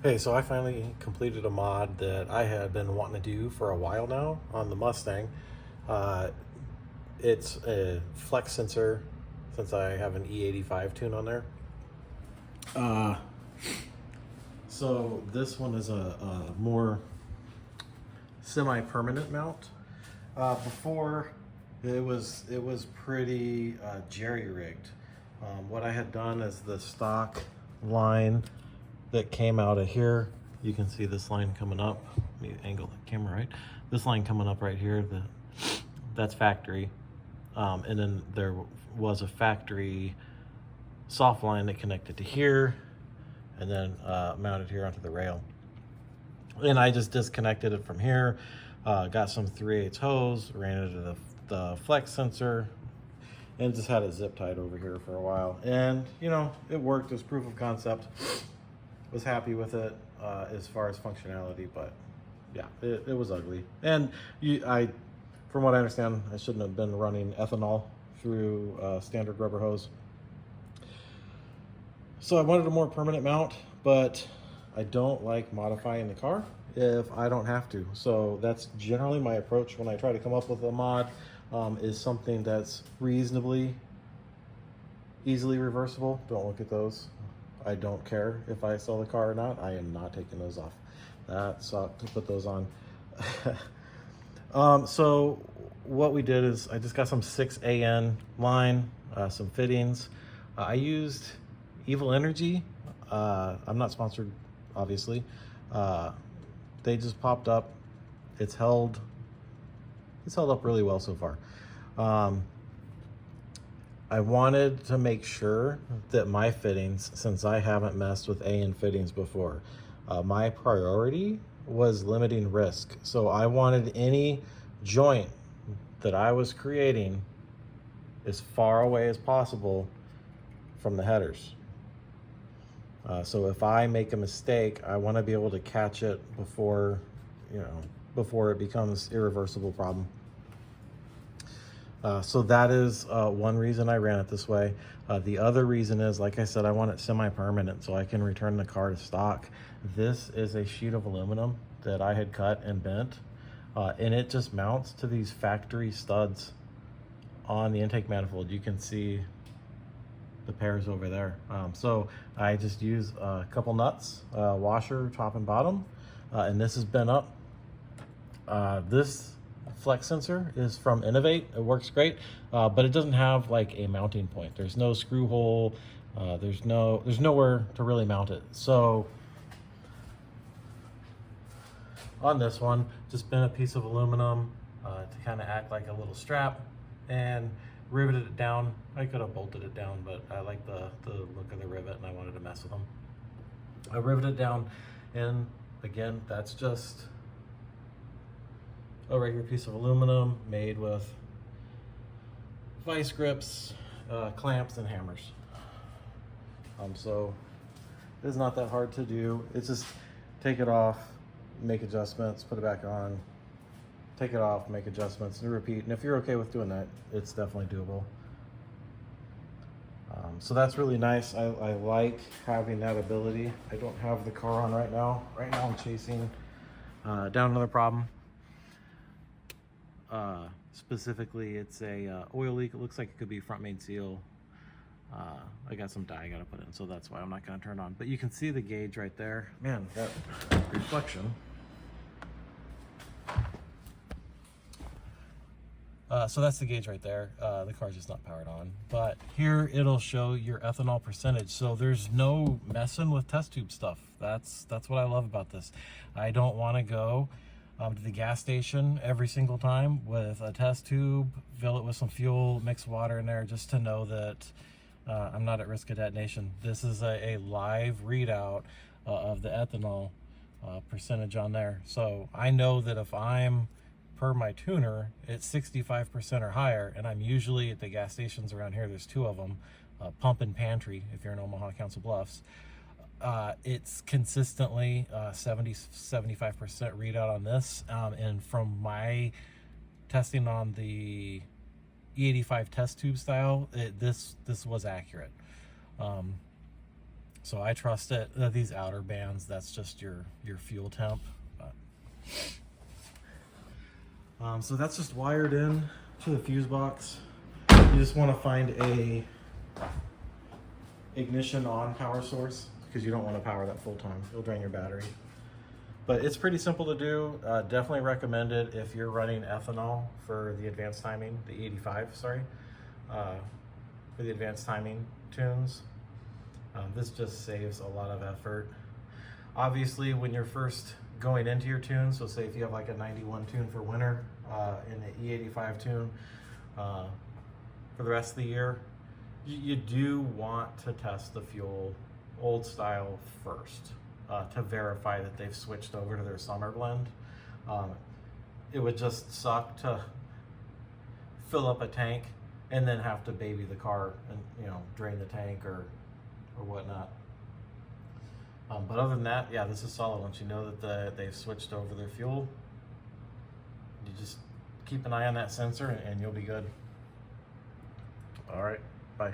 Hey, so I finally completed a mod that I had been wanting to do for a while now on the Mustang. Uh, it's a flex sensor since I have an E85 tune on there. Uh, so this one is a more semi-permanent mount. Before it was pretty jerry-rigged. What I had done is the stock line that came out of here. You can see this line coming up. Let me angle the camera right. This line coming up right here, that's factory. And then there was a factory soft line that connected to here and then mounted here onto the rail. And I just disconnected it from here, got some 3/8 hose, ran it to the flex sensor, and just had it zip tied over here for a while. And you know, it worked as proof of concept. Was happy with it as far as functionality, but yeah, it was ugly. And from what I understand, I shouldn't have been running ethanol through standard rubber hose. So I wanted a more permanent mount, but I don't like modifying the car if I don't have to. So that's generally my approach when I try to come up with a mod, is something that's reasonably easily reversible. Don't look at those. I don't care if I sell the car or not. I am not taking those off. That sucked to put those on. So what we did is I just got some 6AN line, some fittings. I used Evil Energy. I'm not sponsored, obviously. They just popped up. It's held up really well so far. I wanted to make sure that my fittings, since I haven't messed with AN fittings before, my priority was limiting risk. So I wanted any joint that I was creating as far away as possible from the headers. So if I make a mistake, I want to be able to catch it before it becomes irreversible problem. So that is one reason I ran it this way. The other reason is, like I said, I want it semi-permanent so I can return the car to stock. This is a sheet of aluminum that I had cut and bent, and it just mounts to these factory studs on the intake manifold. You can see the pairs over there. So I just use a couple nuts, washer top and bottom, and this is bent up. This flex sensor is from Innovate. It works great, but it doesn't have like a mounting point. There's no screw hole. There's nowhere to really mount it. So on this one, just bent a piece of aluminum to kind of act like a little strap and riveted it down. I could have bolted it down, but I like the look of the rivet and I wanted to mess with them. I riveted it down, and again, that's just a regular piece of aluminum made with vice grips, clamps, and hammers. So it's not that hard to do. It's just take it off, make adjustments, put it back on, take it off, make adjustments, and repeat. And if you're okay with doing that, it's definitely doable. So that's really nice. I like having that ability. I don't have the car on right now. Right now I'm chasing down another problem. Specifically, it's a oil leak. It looks like it could be front main seal. I got some dye I gotta put in, so that's why I'm not gonna turn it on. But you can see the gauge right there. Man, that reflection. So that's the gauge right there. The car's just not powered on. But here it'll show your ethanol percentage. So there's no messing with test tube stuff. That's what I love about this. I don't want to go to the gas station every single time with a test tube, fill it with some fuel, mix water in there just to know that I'm not at risk of detonation. This is a live readout of the ethanol percentage on there. So I know that if I'm, per my tuner, it's 65% or higher, and I'm usually at the gas stations around here, there's two of them, Pump and Pantry if you're in Omaha, Council Bluffs. It's consistently 70-75% readout on this, and from my testing on the E85 test tube style, this was accurate. So I trust it. These outer bands, that's just your fuel temp. So that's just wired in to the fuse box. You just want to find a ignition on power source because you don't want to power that full time. It'll drain your battery. But it's pretty simple to do. Definitely recommend it if you're running ethanol for the advanced timing, the E85, sorry, for the advanced timing tunes. This just saves a lot of effort. Obviously, when you're first going into your tune, so say if you have like a 91 tune for winter and an E85 tune for the rest of the year, you do want to test the fuel old style first to verify that they've switched over to their summer blend. It would just suck to fill up a tank and then have to baby the car and, you know, drain the tank or whatnot. But other than that, yeah, this is solid. Once you know that they've switched over their fuel, you just keep an eye on that sensor and you'll be good. All right, bye.